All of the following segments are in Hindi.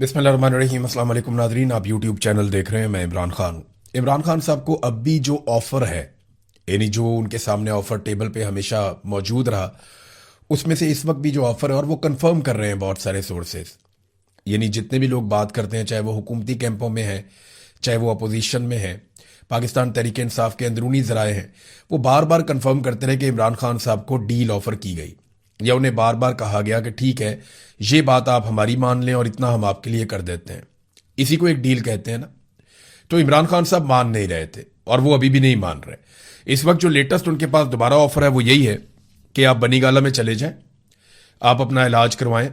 बिस्मिल्लाहिर्रहमानिर्रहीम। अस्सलाम वालेकुम नाज़रीन, आप यूट्यूब चैनल देख रहे हैं। मैं इमरान खान। इमरान खान साहब को अब भी जो ऑफ़र है, यानी जो उनके सामने ऑफ़र टेबल पे हमेशा मौजूद रहा, उसमें से इस वक्त भी जो ऑफ़र है और वो कंफर्म कर रहे हैं बहुत सारे सोर्सेज। यानी जितने भी लोग बात करते हैं, चाहे वो हुकूमती कैंपों में है, चाहे वो अपोजिशन में है, पाकिस्तान तहरीक इंसाफ के अंदरूनी ज़राए हैं, वो बार बार कंफर्म करते रहे कि इमरान खान साहब को डील ऑफ़र की गई, या उन्हें बार बार कहा गया कि ठीक है, ये बात आप हमारी मान लें और इतना हम आपके लिए कर देते हैं। इसी को एक डील कहते हैं ना। तो इमरान खान साहब मान नहीं रहे थे और वो अभी भी नहीं मान रहे। इस वक्त जो लेटेस्ट उनके पास दोबारा ऑफर है वो यही है कि आप बनीगाला में चले जाएं, आप अपना इलाज करवाएं,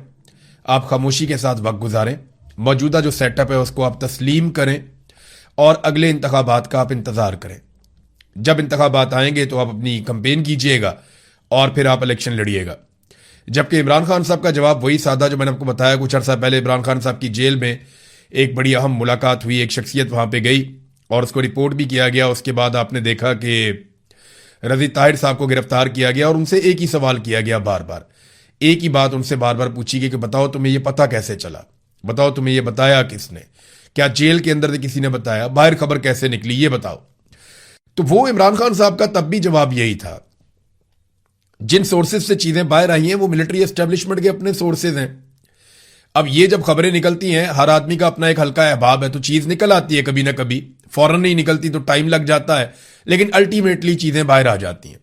आप खामोशी के साथ वक्त गुजारें, मौजूदा जो सेटअप है उसको आप तस्लीम करें और अगले इंतखाबात का आप इंतज़ार करें। जब इंतखाबात आएंगे तो आप अपनी कंपेन कीजिएगा और फिर आप इलेक्शन लड़िएगा। जबकि इमरान खान साहब का जवाब वही सादा जो मैंने आपको बताया। कुछ अर्सा पहले इमरान खान साहब की जेल में एक बड़ी अहम मुलाकात हुई, एक शख्सियत वहां पे गई और उसको रिपोर्ट भी किया गया। उसके बाद आपने देखा कि रजी ताहिर साहब को गिरफ्तार किया गया और उनसे एक ही सवाल किया गया, बार बार एक ही बात उनसे बार बार पूछी गई कि बताओ तुम्हें यह पता कैसे चला, बताओ तुम्हें यह बताया किसने, क्या जेल के अंदर से किसी ने बताया, बाहर खबर कैसे निकली, ये बताओ। तो वो इमरान खान साहब का तब भी जवाब यही था। जिन सोर्सेज से चीजें बाहर आई हैं वो मिलिट्री एस्टेब्लिशमेंट के अपने सोर्सेज हैं। अब ये जब खबरें निकलती हैं, हर आदमी का अपना एक हल्का अहबाब है, तो चीज निकल आती है कभी ना कभी। फौरन नहीं निकलती तो टाइम लग जाता है, लेकिन अल्टीमेटली चीजें बाहर आ जाती हैं।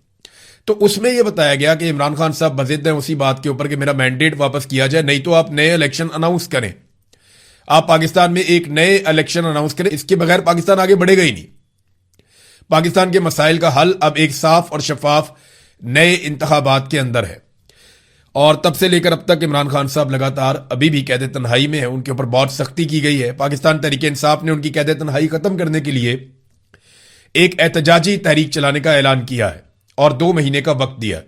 तो उसमें यह बताया गया कि इमरान खान साहब बजिद हैं उसी बात के ऊपर कि मेरा मैंडेट वापस किया जाए, नहीं तो आप नए इलेक्शन अनाउंस करें। आप पाकिस्तान में एक नए इलेक्शन अनाउंस करें, इसके बगैर पाकिस्तान आगे बढ़ेगा ही नहीं। पाकिस्तान के मसाइल का हल अब एक साफ और शफाफ नए इंतखाबात के अंदर है। और तब से लेकर अब तक इमरान खान साहब लगातार अभी भी कैद तन्हाई में है। उनके ऊपर बहुत सख्ती की गई है। पाकिस्तान तहरीक इंसाफ ने उनकी कैद तन्हाई खत्म करने के लिए एक एहतजाजी तहरीक चलाने का ऐलान किया है और 2 महीने का वक्त दिया।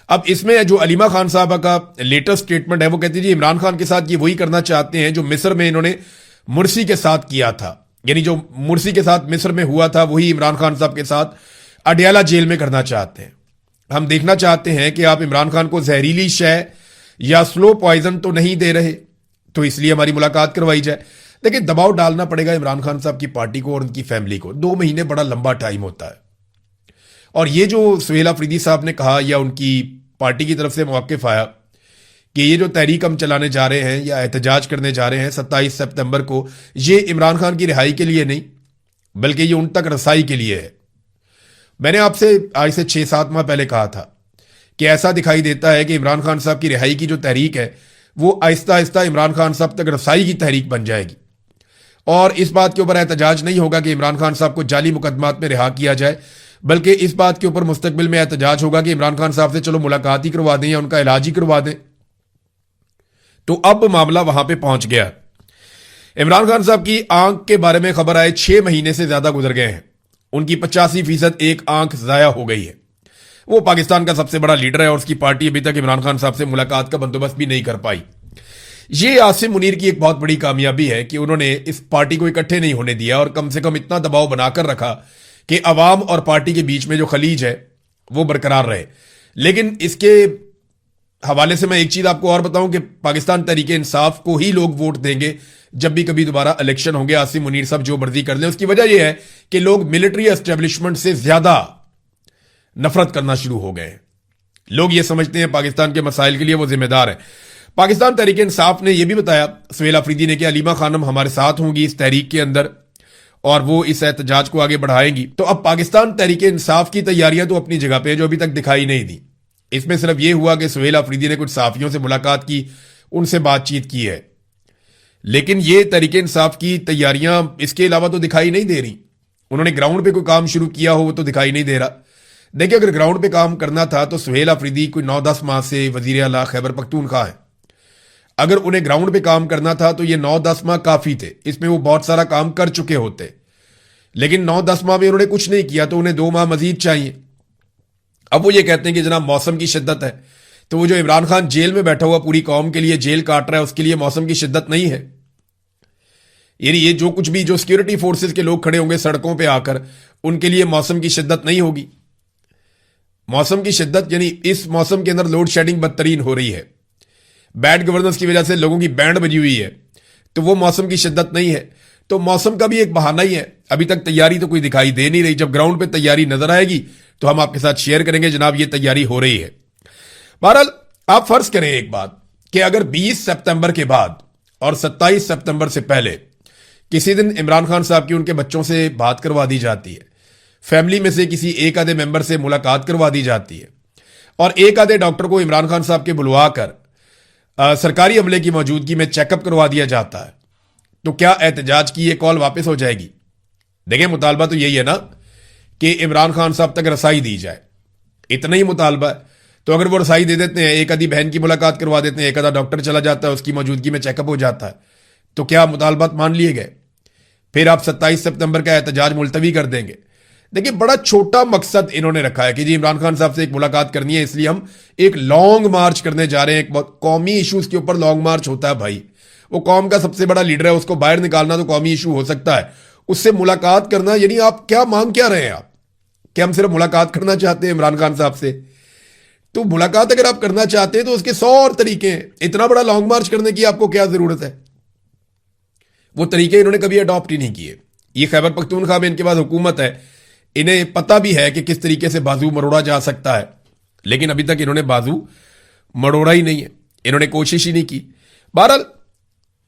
अब इसमें जो अलीमा खान साहबा का लेटेस्ट स्टेटमेंट है वो कहती है इमरान खान के साथ ये वही करना चाहते हैं जो मिस्र में इन्होंने मुर्सी के साथ किया था। यानी जो मुर्सी के साथ मिस्र में हुआ था वही इमरान खान साहब के साथ अडयाला जेल में करना चाहते हैं। हम देखना चाहते हैं कि आप इमरान खान को जहरीली शय या स्लो पॉइजन तो नहीं दे रहे, तो इसलिए हमारी मुलाकात करवाई जाए। लेकिन दबाव डालना पड़ेगा इमरान खान साहब की पार्टी को और उनकी फैमिली को। 2 महीने बड़ा लंबा टाइम होता है। और ये जो सुहेल अफरीदी साहब ने कहा या उनकी पार्टी की तरफ से मौक़िफ़ आया कि ये जो तहरीक हम चलाने जा रहे हैं या एहतजाज करने जा रहे हैं 27 सितंबर को, ये इमरान खान की रिहाई के लिए नहीं बल्कि ये उन तक रसाई के लिए है। मैंने आपसे आज से 6-7 माह पहले कहा था कि ऐसा दिखाई देता है कि इमरान खान साहब की रिहाई की जो तहरीक है वो आहिस्ता आहिस्ता इमरान खान साहब तक रसाई की तहरीक बन जाएगी। और इस बात के ऊपर एहतजाज नहीं होगा कि इमरान खान साहब को जाली मुकदमात में रिहा किया जाए, बल्कि इस बात के ऊपर मुस्तकबिल में एहतजाज होगा कि इमरान खान साहब से चलो मुलाकात ही करवा दें या उनका इलाज ही करवा दें। तो अब मामला वहां पे पहुंच गया। इमरान खान साहब की आंख के बारे में खबर आए 6 महीने से ज्यादा गुजर गए हैं। उनकी 85% एक आंख जाया हो गई है। वो पाकिस्तान का सबसे बड़ा लीडर है और उसकी पार्टी अभी तक इमरान खान साहब से मुलाकात का बंदोबस्त भी नहीं कर पाई। ये आसिम मुनीर की एक बहुत बड़ी कामयाबी है कि उन्होंने इस पार्टी को इकट्ठे नहीं होने दिया और कम से कम इतना दबाव बनाकर रखा कि अवाम और पार्टी के बीच में जो खलीज है वो बरकरार रहे। लेकिन इसके हवाले से मैं एक चीज आपको और बताऊं कि पाकिस्तान तहरीक इंसाफ को ही लोग वोट देंगे जब भी कभी दोबारा इलेक्शन होंगे। आसिम मुनीर साहब जो मर्जी कर लें। उसकी वजह यह है कि लोग मिलिट्री एस्टेब्लिशमेंट से ज्यादा नफरत करना शुरू हो गए हैं। लोग ये समझते हैं पाकिस्तान के मसाइल के लिए वो जिम्मेदार है। पाकिस्तान तहरीक इंसाफ ने यह भी बताया, सुहेल अफरीदी ने, कि अलीमा खानम हमारे साथ होंगी इस तहरीक के अंदर और वो इस एहतजाज को आगे बढ़ाएंगी। तो अब पाकिस्तान तहरीक इंसाफ की तैयारियां तो अपनी जगह पे जो अभी तक दिखाई नहीं दी। इसमें सिर्फ यह हुआ कि सुहेल अफरीदी ने कुछ सहाफियों से मुलाकात की, उनसे बातचीत की है, लेकिन ये तहरीक इंसाफ की तैयारियां इसके अलावा तो दिखाई नहीं दे रही। उन्होंने ग्राउंड पे कोई काम शुरू किया हो वो तो दिखाई नहीं दे रहा। देखिए, अगर ग्राउंड पे काम करना था तो सुहेल अफरीदी कोई 9-10 माह से वजीर आला खैबर पख्तूनख्वा है। अगर उन्हें ग्राउंड पे काम करना था तो ये 9-10 माह काफी थे, इसमें वो बहुत सारा काम कर चुके होते। लेकिन 9-10 माह में उन्होंने कुछ नहीं किया तो उन्हें 2 माह मजीद चाहिए। अब वो ये कहते हैं कि जनाब मौसम की शिद्दत है, तो वो जो इमरान खान जेल में बैठा हुआ पूरी कौम के लिए जेल काट रहा है उसके लिए मौसम की शिद्दत नहीं है। यानी ये जो कुछ भी जो सिक्योरिटी फोर्सेस के लोग खड़े होंगे सड़कों पे आकर, उनके लिए मौसम की शिद्दत नहीं होगी। मौसम की शिद्दत यानी इस मौसम के अंदर लोड शेडिंग बदतरीन हो रही है। बैड गवर्नेंस की वजह से लोगों की बैंड बजी हुई है। तो वो मौसम की शिद्दत नहीं है। तो मौसम का भी एक बहाना ही है। अभी तक तैयारी तो कोई दिखाई दे नहीं रही। जब ग्राउंड पे तैयारी नजर आएगी तो हम आपके साथ शेयर करेंगे, जनाब ये तैयारी हो रही है। बहरहाल आप फर्ज करें एक बात कि अगर 20 सितंबर के बाद और 27 सितंबर से पहले किसी दिन इमरान खान साहब की उनके बच्चों से बात करवा दी जाती है, फैमिली में से किसी एक आधे मेंबर से मुलाकात करवा दी जाती है और एक आधे डॉक्टर को इमरान खान साहब के बुलवा कर सरकारी अमले की मौजूदगी में चेकअप करवा दिया जाता है, तो क्या एहतजाज की ये कॉल वापस हो जाएगी? देखिए, मुतालबा तो यही है ना कि इमरान खान साहब तक रसाई दी जाए, इतना ही मुतालबा है। तो अगर वो रसाई दे देते हैं, एक आधी बहन की मुलाकात करवा देते हैं, एक आधा डॉक्टर चला जाता है, उसकी मौजूदगी में चेकअप हो जाता है, तो क्या मुतालबात मान लिए गए? फिर आप 27 सितंबर का एहतजाज मुलतवी कर देंगे। देखिए, बड़ा छोटा मकसद इन्होंने रखा है कि जी इमरान खान साहब से एक मुलाकात करनी है, इसलिए हम एक लॉन्ग मार्च करने जा रहे हैं। एक बहुत कौमी इशूज के ऊपर लॉन्ग मार्च होता है भाई। वो कौम का सबसे बड़ा लीडर है, उसको बाहर निकालना तो कौमी इशू हो सकता है। उससे मुलाकात करना यानी आप क्या मांग क्या रहे हैं? आप क्या हम सिर्फ मुलाकात करना चाहते हैं इमरान खान साहब से? तो मुलाकात अगर आप करना चाहते हैं तो उसके 100 और तरीके हैं। इतना बड़ा लॉन्ग मार्च करने की आपको क्या जरूरत है? वो तरीके इन्होंने कभी अडॉप्ट ही नहीं किए। ये खैबर पख्तूनख्वा में इनके पास हुकूमत है, इन्हें पता भी है कि किस तरीके से बाजू मरोड़ा जा सकता है, लेकिन अभी तक इन्होंने बाजू मरोड़ा ही नहीं है, इन्होंने कोशिश ही नहीं की। बहरहाल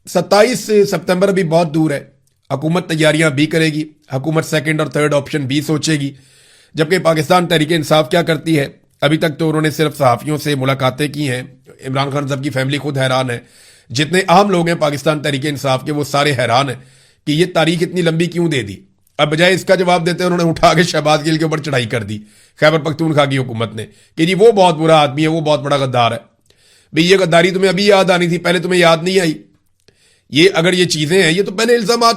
27 सितंबर अभी बहुत दूर है। हुकूमत तैयारियां भी करेगी, हुकूमत सेकंड और थर्ड ऑप्शन भी सोचेगी। जबकि पाकिस्तान तहरीक इंसाफ क्या करती है? अभी तक तो उन्होंने सिर्फ सहाफियों से मुलाकातें की हैं। इमरान खान साहब की फैमिली खुद हैरान है, जितने आम लोग हैं पाकिस्तान तहरीक इंसाफ के वो सारे हैरान हैं कि ये तारीख इतनी लंबी क्यों दे दी। अब बजाय इसका जवाब देते हैं उन्होंने उठा के शहबाज गिल के ऊपर चढ़ाई कर दी खैबर पख्तूनख्वा की हुकूमत ने कि जी वो बहुत बुरा आदमी है, वो बहुत बड़ा गद्दार है। भाई ये गद्दारी तुम्हें अभी याद आनी थी, पहले तुम्हें याद नहीं आई? ये अगर ये चीजें हैं, ये तो पहले इल्जाम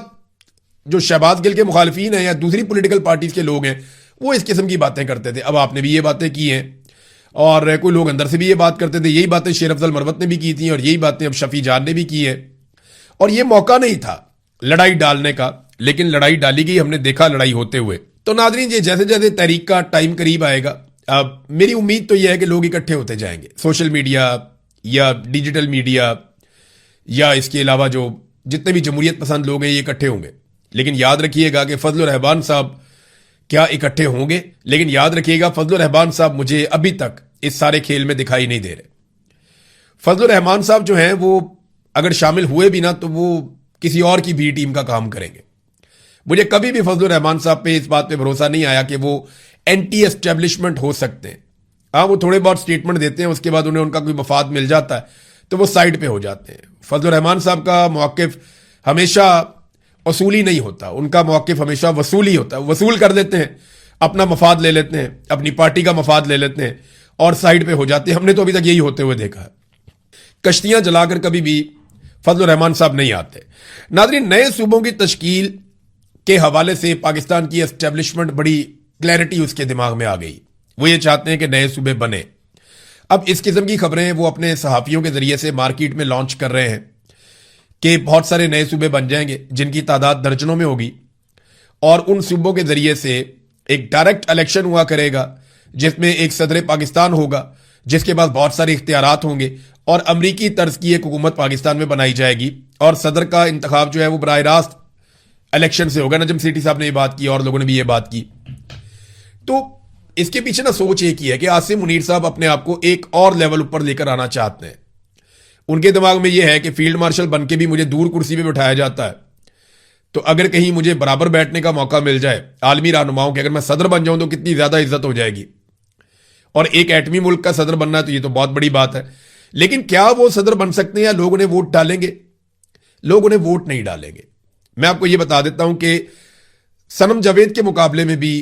जो शहबाज गिल के मुखालिफिन हैं या दूसरी पॉलिटिकल पार्टीज के लोग हैं वो इस किस्म की बातें करते थे। अब आपने भी ये बातें की हैं और कोई लोग अंदर से भी ये बात करते थे। यही बातें शेर अफजल मरवत ने भी की थी और यही बातें अब शफी जान ने भी की है। और ये मौका नहीं था लड़ाई डालने का, लेकिन लड़ाई डाली गई, हमने देखा लड़ाई होते हुए। तो नाज़रीन, ये जैसे जैसे तहरीक का टाइम करीब आएगा, अब मेरी उम्मीद तो यह है कि लोग इकट्ठे होते जाएंगे। सोशल मीडिया या डिजिटल मीडिया या इसके अलावा जो जितने भी जमहूरियत पसंद लोग हैं ये इकट्ठे होंगे। लेकिन याद रखिएगा कि फजल रहमान साहब क्या इकट्ठे होंगे, लेकिन याद रखिएगा फजल रहमान साहब मुझे अभी तक इस सारे खेल में दिखाई नहीं दे रहे। फजल रहमान साहब जो हैं वो अगर शामिल हुए भी ना तो वो किसी और की भी टीम का काम करेंगे। मुझे कभी भी फजल रहमान साहब पे इस बात पे भरोसा नहीं आया कि वो एंटी एस्टेब्लिशमेंट हो सकते हैं। हाँ, वो थोड़े बहुत स्टेटमेंट देते हैं, उसके बाद उन्हें उनका कोई मफाद मिल जाता है तो वो साइड पे हो जाते हैं। फजल रहमान साहब का मौक़िफ़ हमेशा वसूली नहीं होता, उनका मौक़िफ़ हमेशा वसूली होता है। वसूल कर देते हैं, अपना मफाद ले लेते हैं, अपनी पार्टी का मफाद ले लेते हैं और साइड पे हो जाते हैं। हमने तो अभी तक यही होते हुए देखा है। कश्तियां जलाकर कभी भी फजल रहमान साहब नहीं आते। नाज़रीन, नए सूबों की तश्कील के हवाले से पाकिस्तान की एस्टेब्लिशमेंट बड़ी क्लैरिटी उसके दिमाग में आ गई। वो ये चाहते हैं कि नए सूबे बने। अब इस किस्म की खबरें वो अपने सहाफ़ियों के जरिए से मार्केट में लॉन्च कर रहे हैं कि बहुत सारे नए सूबे बन जाएंगे जिनकी तादाद दर्जनों में होगी और उन सूबों के जरिए से एक डायरेक्ट इलेक्शन हुआ करेगा जिसमें एक सदर पाकिस्तान होगा, जिसके पास बहुत सारे इख्तियारात होंगे और अमरीकी तर्ज की एक हुकूमत पाकिस्तान में बनाई जाएगी और सदर का इंतखाब जो है वो बराह रास्त इलेक्शन से होगा। नजम सेठी साहब ने ये बात की और लोगों ने भी ये बात की। तो इसके पीछे ना सोच एक ही है कि आसिम मुनीर साहब अपने आप को एक और लेवल ऊपर लेकर आना चाहते हैं। उनके दिमाग में यह है कि फील्ड मार्शल बनके भी मुझे दूर कुर्सी पे बिठाया जाता है, तो अगर कहीं मुझे बराबर बैठने का मौका मिल जाए आलमी रहनुमाओं के, अगर मैं सदर बन जाऊं तो कितनी ज्यादा इज्जत हो जाएगी। और एक एटमी मुल्क का सदर बनना तो ये तो बहुत बड़ी बात है। लेकिन क्या वो सदर बन सकते हैं या लोग उन्हें वोट डालेंगे? लोग उन्हें वोट नहीं डालेंगे। मैं आपको यह बता देता हूं कि सनम जावेद के मुकाबले में भी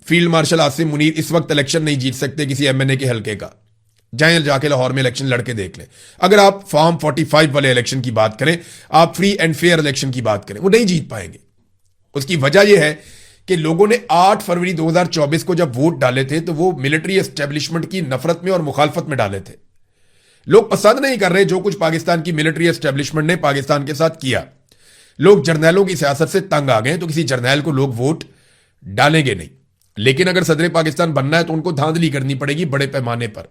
फील्ड मार्शल आसिम मुनीर इस वक्त इलेक्शन नहीं जीत सकते किसी एमएनए के हल्के का। जाएं जाके लाहौर में इलेक्शन लड़के देख लें। अगर आप फॉर्म 45 वाले इलेक्शन की बात करें, आप फ्री एंड फेयर इलेक्शन की बात करें, वो नहीं जीत पाएंगे। उसकी वजह यह है कि लोगों ने 8 फरवरी 2024 को जब वोट डाले थे तो वो मिलिट्री एस्टेब्लिशमेंट की नफरत में और मुखालफत में डाले थे। लोग पसंद नहीं कर रहे जो कुछ पाकिस्तान की मिलिट्री एस्टेब्लिशमेंट ने पाकिस्तान के साथ किया। लोग जर्नैलों की सियासत से तंग आ गए, तो किसी जर्नैल को लोग वोट डालेंगे नहीं। लेकिन अगर सदर पाकिस्तान बनना है तो उनको धांधली करनी पड़ेगी बड़े पैमाने पर।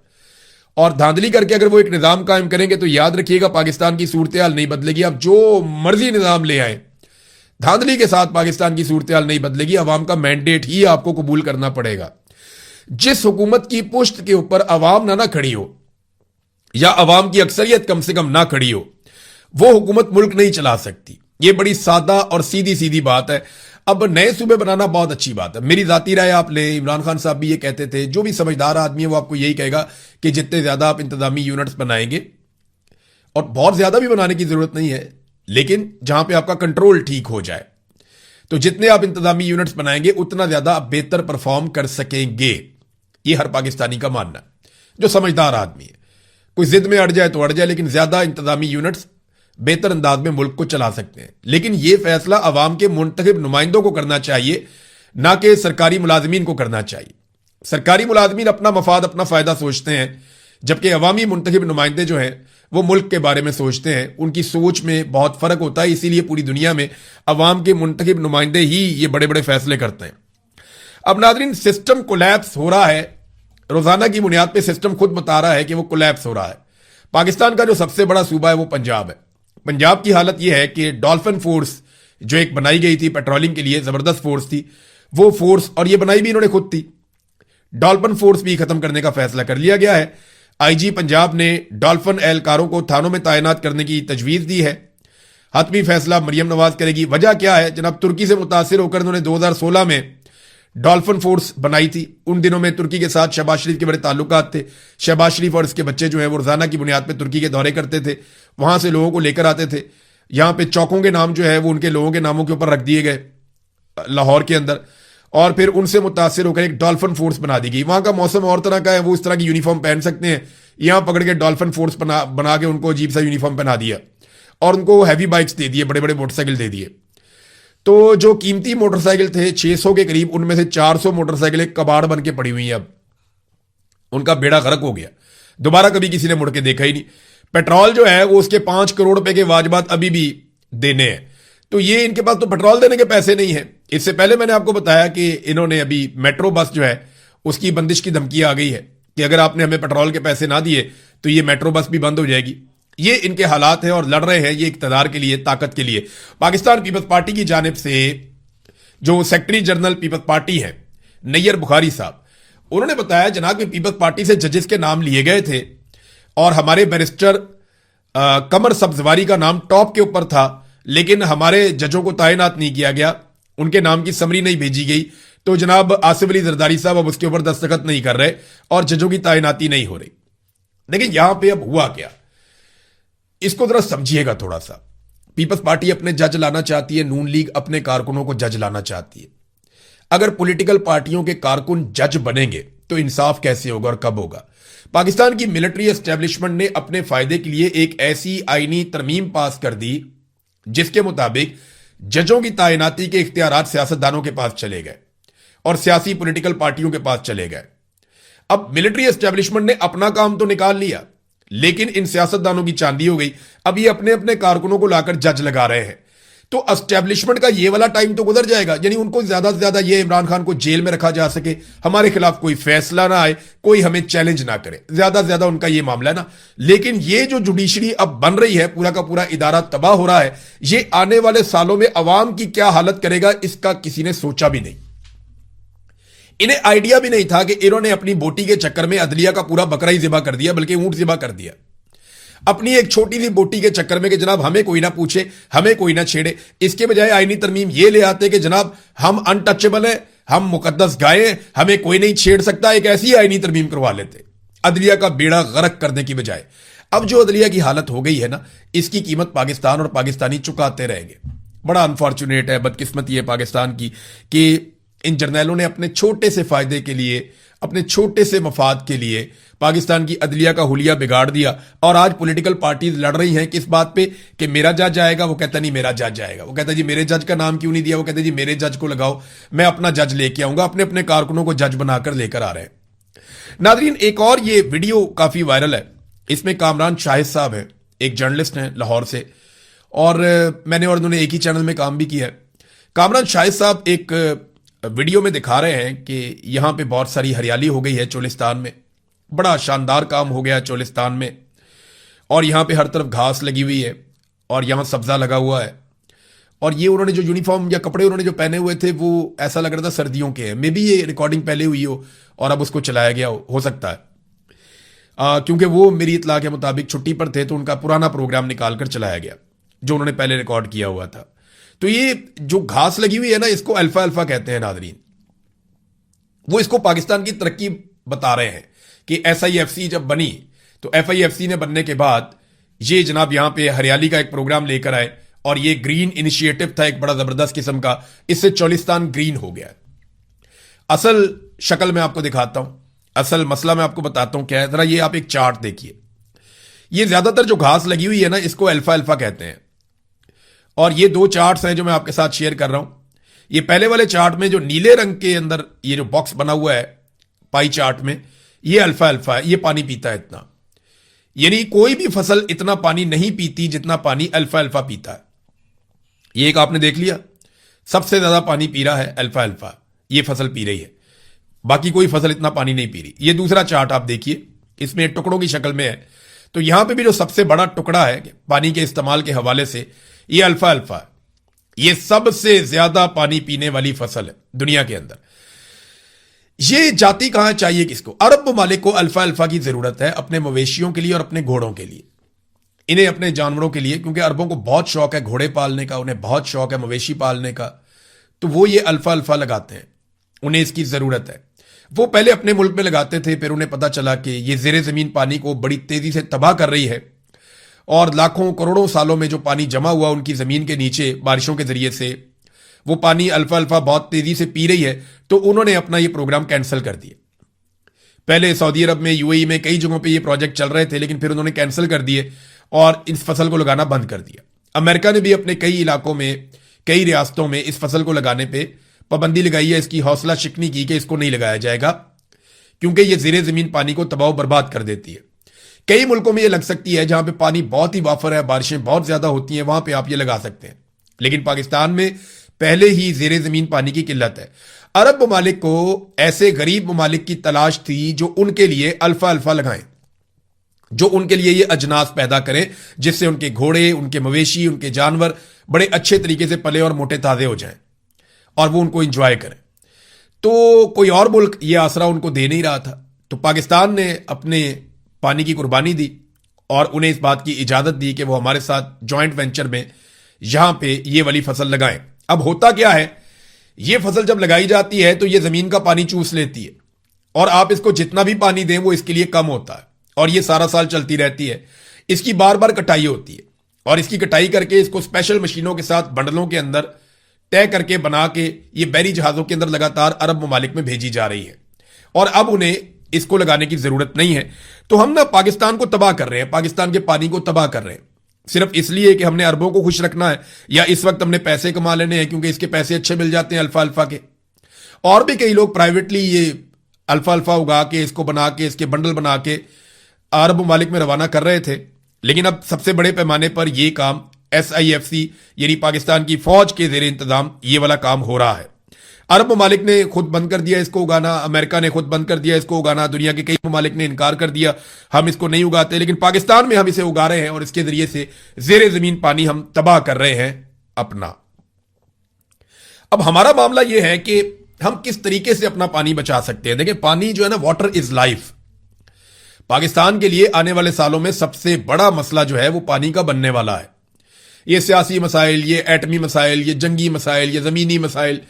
और धांधली करके अगर वो एक निजाम कायम करेंगे तो याद रखिएगा पाकिस्तान की सूरत हाल नहीं बदलेगी। आप जो मर्जी निजाम ले आए, धांधली के साथ पाकिस्तान की सूरत हाल नहीं बदलेगी। अवाम का मैंडेट ही आपको कबूल करना पड़ेगा। जिस हुकूमत की पुश्त के ऊपर अवाम ना खड़ी हो या अवाम की अक्सरियत कम से कम ना खड़ी हो, वो हुकूमत मुल्क नहीं चला सकती। ये बड़ी सादा और सीधी सीधी बात है। अब नए सूबे बनाना बहुत अच्छी बात है, मेरी जाती राय आप ले। इमरान खान साहब भी ये कहते थे, जो भी समझदार आदमी है वो आपको यही कहेगा कि जितने ज्यादा आप इंतजामी यूनिट्स बनाएंगे, और बहुत ज्यादा भी बनाने की जरूरत नहीं है, लेकिन जहां पे आपका कंट्रोल ठीक हो जाए, तो जितने आप इंतजामी यूनिट्स बनाएंगे उतना ज्यादा आप बेहतर परफॉर्म कर सकेंगे। ये हर पाकिस्तानी का मानना है, जो समझदार आदमी है। कोई जिद में अड़ जाए तो अड़ जाए, लेकिन ज्यादा इंतजामी यूनिट्स बेहतर अंदाज में मुल्क को चला सकते हैं। लेकिन यह फैसला अवाम के मुंतखब नुमाइंदों को करना चाहिए, ना कि सरकारी मुलाजमीन को करना चाहिए। सरकारी मुलाजमीन अपना मफाद, अपना फायदा सोचते हैं, जबकि अवामी मुंतखब नुमाइंदे जो हैं वो मुल्क के बारे में सोचते हैं। उनकी सोच में बहुत फर्क होता है, इसीलिए पूरी दुनिया में अवाम के मुंतखब नुमाइंदे ही ये बड़े बड़े फैसले करते हैं। अब नाज़रीन, सिस्टम कोलैप्स हो रहा है, रोजाना की बुनियाद पे सिस्टम खुद बता रहा है कि वो कोलैप्स हो रहा है। पाकिस्तान का जो सबसे बड़ा सूबा है वो पंजाब है। पंजाब की हालत यह है कि डॉल्फिन फोर्स जो एक बनाई गई थी पेट्रोलिंग के लिए, जबरदस्त फोर्स थी वो फोर्स, और ये बनाई भी इन्होंने खुद थी, डॉल्फिन फोर्स भी खत्म करने का फैसला कर लिया गया है। आईजी पंजाब ने डॉल्फिन एहलकारों को थानों में तैनात करने की तजवीज दी है। हतमी फैसला मरियम नवाज करेगी। वजह क्या है जनाब, तुर्की से मुतासिर होकर उन्होंने 2016 में डॉल्फिन फोर्स बनाई थी। उन दिनों में तुर्की के साथ शहबाज शरीफ के बड़े ताल्लुकात थे। शहबाज शरीफ और इसके बच्चे जो हैं वो रोजाना की बुनियाद पर तुर्की के दौरे करते थे, वहां से लोगों को लेकर आते थे। यहां पे चौकों के नाम जो है वो उनके लोगों के नामों के ऊपर रख दिए गए लाहौर के अंदर, और फिर उनसे मुतासिर होकर एक डॉल्फिन फोर्स बना दी गई। वहां का मौसम और तरह का है, वो इस तरह की यूनिफॉर्म पहन सकते हैं। यहां पकड़ के डॉल्फिन फोर्स बना के उनको अजीब सा यूनिफॉर्म पहना दिया और उनको हैवी बाइक्स दे दिए, बड़े बड़े मोटरसाइकिल दे दिए। तो जो कीमती मोटरसाइकिल थे 600 के करीब, उनमें से 400 मोटरसाइकिल एक कबाड़ बन के पड़ी हुई हैं। अब उनका बेड़ा गर्क हो गया, दोबारा कभी किसी ने मुड़ के देखा ही नहीं। पेट्रोल जो है वो उसके 5 करोड़ रुपए के वाजबात अभी भी देने हैं, तो ये इनके पास तो पेट्रोल देने के पैसे नहीं है। इससे पहले मैंने आपको बताया कि इन्होंने अभी मेट्रो बस जो है उसकी बंदिश की धमकी आ गई है कि अगर आपने हमें पेट्रोल के पैसे ना दिए तो ये मेट्रो बस भी बंद हो जाएगी। ये इनके हालात हैं और लड़ रहे हैं ये इक़्तिदार के लिए, ताकत के लिए। पाकिस्तान पीपल्स पार्टी की जानिब से जो सेक्रेटरी जनरल पीपल्स पार्टी है नैयर बुखारी साहब, उन्होंने बताया जनाब कि पीपल्स पार्टी से जजेस के नाम लिए गए थे और हमारे बैरिस्टर कमर सब्जवारी का नाम टॉप के ऊपर था, लेकिन हमारे जजों को तैनात नहीं किया गया, उनके नाम की समरी नहीं भेजी गई। तो जनाब आसिफ अली जरदारी साहब अब उसके ऊपर दस्तखत नहीं कर रहे और जजों की तैनाती नहीं हो रही। लेकिन यहां पे अब हुआ क्या, इसको जरा समझिएगा थोड़ा सा। पीपल्स पार्टी अपने जज लाना चाहती है, नून लीग अपने कारकुनों को जज लाना चाहती है। अगर पॉलिटिकल पार्टियों के कारकुन जज बनेंगे तो इंसाफ कैसे होगा और कब होगा? पाकिस्तान की मिलिट्री एस्टेब्लिशमेंट ने अपने फायदे के लिए एक ऐसी आईनी तरमीम पास कर दी जिसके मुताबिक जजों की तैनाती के इख्तियारात सियासतदानों के पास चले गए और सियासी पॉलिटिकल पार्टियों के पास चले गए। अब मिलिट्री एस्टेब्लिशमेंट ने अपना काम तो निकाल लिया, लेकिन इन सियासतदानों की चांदी हो गई। अब ये अपने अपने कारकुनों को लाकर जज लगा रहे हैं। तो एस्टेब्लिशमेंट का ये वाला टाइम तो गुजर जाएगा, यानी उनको ज्यादा से ज्यादा ये इमरान खान को जेल में रखा जा सके, हमारे खिलाफ कोई फैसला ना आए, कोई हमें चैलेंज ना करे, ज्यादा से ज्यादा उनका ये मामला है ना। लेकिन ये जो जुडिशरी अब बन रही है, पूरा का पूरा इदारा तबाह हो रहा है, ये आने वाले सालों में अवाम की क्या हालत करेगा इसका किसी ने सोचा भी नहीं। इन्हें आइडिया भी नहीं था कि इन्होंने अपनी बोटी के चक्कर में अदलिया का पूरा बकरा ही ज़िबा कर दिया, बल्कि ऊंट ज़िबा कर दिया अपनी एक छोटी सी बोटी के चक्कर में कि जनाब हमें कोई ना पूछे, हमें कोई ना छेड़े। इसके बजाय आईनी तरमीम ये ले आते कि जनाब हम अनटचेबल हैं, हम मुकद्दस गाय हैं, हमें कोई नहीं छेड़ सकता। एक ऐसी आईनी तरमीम करवा लेते अदलिया का बेड़ा गर्क करने की बजाय। अब जो अदलिया की हालत हो गई है ना, इसकी कीमत पाकिस्तान और पाकिस्तानी चुकाते रहेंगे। बड़ा अनफॉर्चुनेट है, बदकिस्मती है पाकिस्तान की कि इन जर्नैलों ने अपने छोटे से फायदे के लिए, अपने छोटे से मफाद के लिए पाकिस्तान की अदलिया का हुलिया बिगाड़ दिया। और आज पॉलिटिकल पार्टीज लड़ रही हैं किस बात पे कि मेरा जज आएगा, वो कहता नहीं मेरा जज आएगा, वो कहता जी मेरे जज का नाम क्यों नहीं दिया, वो कहते जी मेरे जज को लगाओ, मैं अपना जज लेके आऊंगा। अपने अपने कारकुनों को जज बनाकर लेकर आ रहे हैं। नादरीन, एक और ये वीडियो काफी वायरल है। इसमें कामरान शाहिद साहब है, एक जर्नलिस्ट हैं लाहौर से, और मैंने और उन्होंने एक ही चैनल में काम भी किया है। कामरान शाहिद साहब एक वीडियो में दिखा रहे हैं कि यहां पे बहुत सारी हरियाली हो गई है चोलिस्तान में, बड़ा शानदार काम हो गया चोलिस्तान में। और यहाँ पे हर तरफ घास लगी हुई है और यहाँ सब्जा लगा हुआ है। और ये उन्होंने जो यूनिफॉर्म या कपड़े उन्होंने जो पहने हुए थे वो ऐसा लग रहा था सर्दियों के हैं। मे बी ये रिकॉर्डिंग पहले हुई हो और अब उसको चलाया गया हो सकता है। क्योंकि वो मेरी इत्तला के मुताबिक छुट्टी पर थे तो उनका पुराना प्रोग्राम निकाल कर चलाया गया जो उन्होंने पहले रिकॉर्ड किया हुआ था। तो ये जो घास लगी हुई है ना, इसको अल्फा अल्फा कहते हैं नादरीन। वो इसको पाकिस्तान की तरक्की बता रहे हैं कि SIFC जब बनी तो FIFC ने बनने के बाद ये जनाब यहां पे हरियाली का एक प्रोग्राम लेकर आए और ये ग्रीन इनिशिएटिव था एक बड़ा जबरदस्त किस्म का। इससे चोलिस्तान ग्रीन हो गया। असल शक्ल मैं आपको दिखाता हूं, असल मसला मैं आपको बताता हूं क्या है। जरा ये आप एक चार्ट देखिए। ये ज्यादातर जो घास लगी हुई है ना, इसको अल्फा अल्फा कहते हैं। और ये दो चार्ट्स हैं जो मैं आपके साथ शेयर कर रहा हूं। ये पहले वाले चार्ट में जो नीले रंग के अंदर ये जो बॉक्स बना हुआ है पाई चार्ट में, ये अल्फा अल्फा है। ये पानी पीता है इतना, यानी कोई भी फसल इतना पानी नहीं पीती जितना पानी अल्फा अल्फा पीता है। ये एक आपने देख लिया, सबसे ज्यादा पानी पी रहा है अल्फा अल्फा, ये फसल पी रही है, बाकी कोई फसल इतना पानी नहीं पी रही। ये दूसरा चार्ट आप देखिए, इसमें टुकड़ों की शक्ल में है। तो यहां पे भी जो सबसे बड़ा टुकड़ा है पानी के इस्तेमाल के हवाले से, ये अल्फा अल्फा है। ये सबसे ज्यादा पानी पीने वाली फसल है दुनिया के अंदर। ये जाति कहां चाहिए किसको? अरब ममालिक को अल्फा अल्फा की जरूरत है अपने मवेशियों के लिए और अपने घोड़ों के लिए, इन्हें अपने जानवरों के लिए, क्योंकि अरबों को बहुत शौक है घोड़े पालने का, उन्हें बहुत शौक है मवेशी पालने का। तो वो ये अल्फा अल्फा लगाते हैं, उन्हें इसकी जरूरत है। वो पहले अपने मुल्क में लगाते थे, फिर उन्हें पता चला कि ये ज़ेरे ज़मीन पानी को बड़ी तेजी से तबाह कर रही है और लाखों करोड़ों सालों में जो पानी जमा हुआ उनकी ज़मीन के नीचे बारिशों के ज़रिए से, वो पानी अल्फा अल्फा बहुत तेजी से पी रही है। तो उन्होंने अपना ये प्रोग्राम कैंसिल कर दिया। पहले सऊदी अरब में, UAE में कई जगहों पे ये प्रोजेक्ट चल रहे थे, लेकिन फिर उन्होंने कैंसिल कर दिए और इस फसल को लगाना बंद कर दिया। अमेरिका ने भी अपने कई इलाकों में, कई रियासतों में इस फसल को लगाने पे पाबंदी लगाई है, इसकी हौसला शिकनी की कि इसको नहीं लगाया जाएगा क्योंकि ये ज़ेरे ज़मीन पानी को तबाह बर्बाद कर देती है। कई मुल्कों में ये लग सकती है जहां पे पानी बहुत ही वाफर है, बारिशें बहुत ज्यादा होती हैं, वहां पे आप ये लगा सकते हैं। लेकिन पाकिस्तान में पहले ही ज़ेरे ज़मीन पानी की किल्लत है। अरब ममालिक को ऐसे गरीब ममालिक की तलाश थी जो उनके लिए अल्फा अल्फा लगाएं, जो उनके लिए ये अजनास पैदा करें जिससे उनके घोड़े, उनके मवेशी, उनके जानवर बड़े अच्छे तरीके से पले और मोटे ताजे हो जाएं और वो उनको इंजॉय करें। तो कोई और मुल्क ये आसरा उनको दे नहीं रहा था, तो पाकिस्तान ने अपने पानी की कुर्बानी दी और उन्हें इस बात की इजाजत दी कि वो हमारे साथ जॉइंट वेंचर में यहां पे ये वाली फसल लगाएं। अब होता क्या है, ये फसल जब लगाई जाती है तो ये जमीन का पानी चूस लेती है और आप इसको जितना भी पानी दें वो इसके लिए कम होता है और ये सारा साल चलती रहती है। इसकी बार बार कटाई होती है और इसकी कटाई करके इसको स्पेशल मशीनों के साथ बंडलों के अंदर तय करके बना के ये बहरी जहाजों के अंदर लगातार अरब ममालिक में भेजी जा रही है और अब उन्हें इसको लगाने की जरूरत नहीं है। तो हम ना पाकिस्तान को तबाह कर रहे हैं, पाकिस्तान के पानी को तबाह कर रहे हैं सिर्फ इसलिए कि हमने अरबों को खुश रखना है या इस वक्त हमने पैसे कमा लेने हैं क्योंकि इसके पैसे अच्छे मिल जाते हैं अल्फा अल्फा के। और भी कई लोग प्राइवेटली ये अल्फा अल्फा उगा के, इसको बना के, इसके बंडल बना के अरब ममालिक में रवाना कर रहे थे। लेकिन अब सबसे बड़े पैमाने पर यह काम SIFC यानी पाकिस्तान की फौज के जेर इंतजाम ये वाला काम हो रहा है। अरब ममालिक ने खुद बंद कर दिया इसको उगाना, अमेरिका ने खुद बंद कर दिया इसको उगाना, दुनिया के कई ममालिक ने इनकार कर दिया हम इसको नहीं उगाते, लेकिन पाकिस्तान में हम इसे उगा रहे हैं और इसके जरिए से जेरे जमीन पानी हम तबाह कर रहे हैं अपना। अब हमारा मामला यह है कि हम किस तरीके से अपना पानी बचा सकते हैं। देखिए, पानी जो है ना, वाटर इज लाइफ। पाकिस्तान के लिए आने वाले सालों में सबसे बड़ा मसला जो है वो पानी का बनने वाला है। ये सियासी मसाइल, ये एटमी मसाइल, ये जंगी मसाइल, ये जमीनी मसाइल,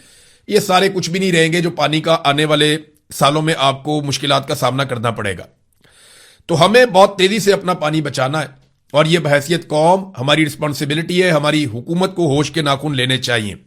ये सारे कुछ भी नहीं रहेंगे जो पानी का आने वाले सालों में आपको मुश्किलात का सामना करना पड़ेगा। तो हमें बहुत तेजी से अपना पानी बचाना है और यह बहैसियत कौम हमारी रिस्पॉन्सिबिलिटी है। हमारी हुकूमत को होश के नाखून लेने चाहिए।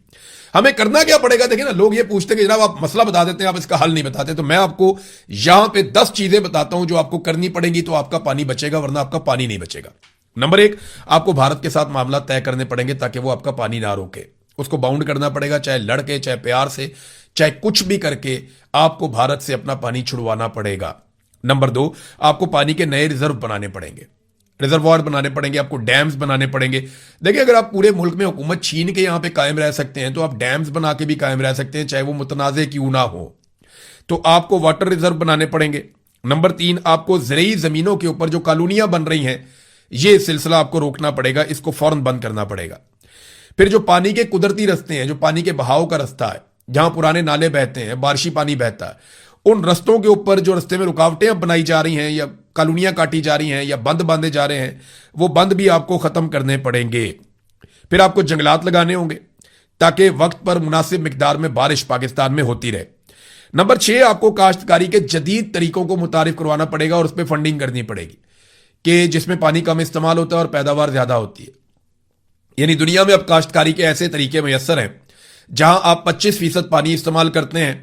हमें करना क्या पड़ेगा? देखिए ना, लोग ये पूछते हैं कि जनाब आप मसला बता देते हैं, आप इसका हल नहीं बताते। तो मैं आपको यहां पे 10 चीजें बताता हूं जो आपको करनी पड़ेंगी तो आपका पानी बचेगा, वरना आपका पानी नहीं बचेगा। नंबर 1, आपको भारत के साथ मामला तय करने पड़ेंगे ताकि वो आपका पानी ना रोके। उसको बाउंड करना पड़ेगा, चाहे लड़के, चाहे प्यार से, चाहे कुछ भी करके आपको भारत से अपना पानी छुड़वाना पड़ेगा। नंबर 2, आपको पानी के नए रिजर्व बनाने पड़ेंगे, रिजर्वॉयर बनाने पड़ेंगे, आपको डैम्स बनाने पड़ेंगे। देखिए, अगर आप पूरे मुल्क में हुकूमत छीन के यहां पे कायम रह सकते हैं तो आप डैम्स बना के भी कायम रह सकते हैं, चाहे वो मुतनाज़े क्यों ना हो। तो आपको वाटर रिजर्व बनाने पड़ेंगे। नंबर 3, आपको ज़रूरी ज़मीनों के ऊपर जो कॉलोनियां बन रही हैं, ये सिलसिला आपको रोकना पड़ेगा, इसको फौरन बंद करना पड़ेगा। फिर जो पानी के कुदरती रास्ते हैं, जो पानी के बहाव का रास्ता है, जहां पुराने नाले बहते हैं, बारिशी पानी बहता है, उन रस्तों के ऊपर जो रास्ते में रुकावटें अब बनाई जा रही हैं या कॉलोनियां काटी जा रही हैं या बंद बांधे जा रहे हैं, वो बंद भी आपको खत्म करने पड़ेंगे। फिर आपको जंगलात लगाने होंगे ताकि वक्त पर मुनासिब मिकदार में बारिश पाकिस्तान में होती रहे। नंबर 6, आपको काश्तकारी के जदीद तरीकों को मुतारिफ करवाना पड़ेगा और उस पर फंडिंग करनी पड़ेगी कि जिसमें पानी कम इस्तेमाल होता है और पैदावार ज्यादा होती है। यानी दुनिया में अब काश्तकारी के ऐसे तरीके मैसर हैं जहां आप 25% पानी इस्तेमाल करते हैं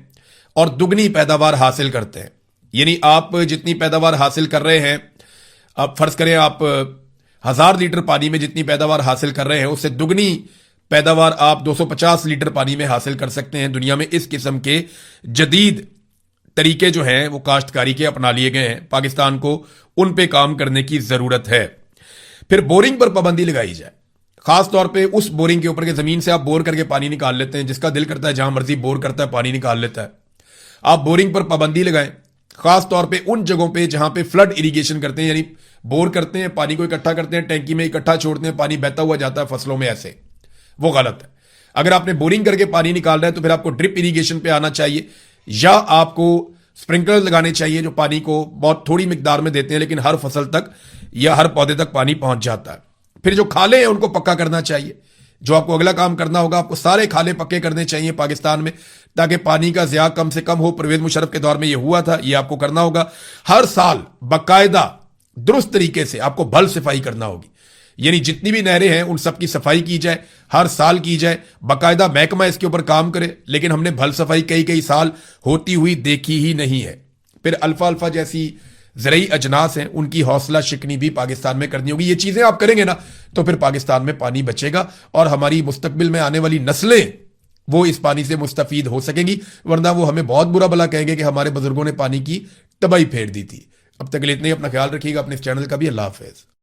और दुगनी पैदावार हासिल करते हैं। यानी आप जितनी पैदावार हासिल कर रहे हैं, अब फर्ज करें आप 1000 लीटर पानी में जितनी पैदावार हासिल कर रहे हैं, उससे दुगनी पैदावार आप 250 लीटर पानी में हासिल कर सकते हैं। दुनिया में इस किस्म के जदीद तरीके जो हैं वो काश्तकारी के अपना लिए गए हैं। पाकिस्तान को उन पे काम करने की जरूरत है। फिर बोरिंग पर पाबंदी लगाई जाए, खास तौर पे उस बोरिंग के ऊपर के जमीन से आप बोर करके पानी निकाल लेते हैं, जिसका दिल करता है जहां मर्जी बोर करता है पानी निकाल लेता है। आप बोरिंग पर पाबंदी लगाएं, खास तौर पे उन जगहों पे जहां पे फ्लड इरिगेशन करते हैं, यानी बोर करते हैं, पानी को इकट्ठा करते हैं, टैंकी में इकट्ठा छोड़ते हैं, पानी बहता हुआ जाता है फसलों में, ऐसे वो गलत है। अगर आपने बोरिंग करके पानी निकाल रहा है तो फिर आपको ड्रिप इरिगेशन पे आना चाहिए या आपको स्प्रिंकलर लगाने चाहिए जो पानी को बहुत थोड़ी मिकदार में देते हैं लेकिन हर फसल तक या हर पौधे तक पानी पहुंच जाता है। फिर जो खाले हैं उनको पक्का करना चाहिए। जो आपको अगला काम करना होगा, आपको सारे खाले पक्के करने चाहिए पाकिस्तान में ताकि पानी का ज़िया कम से कम हो। परवेज मुशर्रफ के दौर में यह हुआ था, यह आपको करना होगा। हर साल बाकायदा दुरुस्त तरीके से आपको भल सफाई करना होगी, यानी जितनी भी नहरें हैं उन सब की सफाई की जाए, हर साल की जाए, बाकायदा महकमा इसके ऊपर काम करे। लेकिन हमने भल सफाई कई कई साल होती हुई देखी ही नहीं है। फिर अल्फा अल्फा जैसी ज़रूरी अजनास हैं, उनकी हौसला शिकनी भी पाकिस्तान में करनी होगी। ये चीज़ें आप करेंगे ना तो फिर पाकिस्तान में पानी बचेगा और हमारी मुस्तकबिल में आने वाली नस्लें वो इस पानी से मुस्तफीद हो सकेंगी, वरना वो हमें बहुत बुरा भला कहेंगे कि हमारे बुजुर्गों ने पानी की तबाही फेर दी थी। अब तक के लिए इतना ही। अपना ख्याल रखिएगा, अपने इस चैनल का भी। अल्लाह हाफिज़।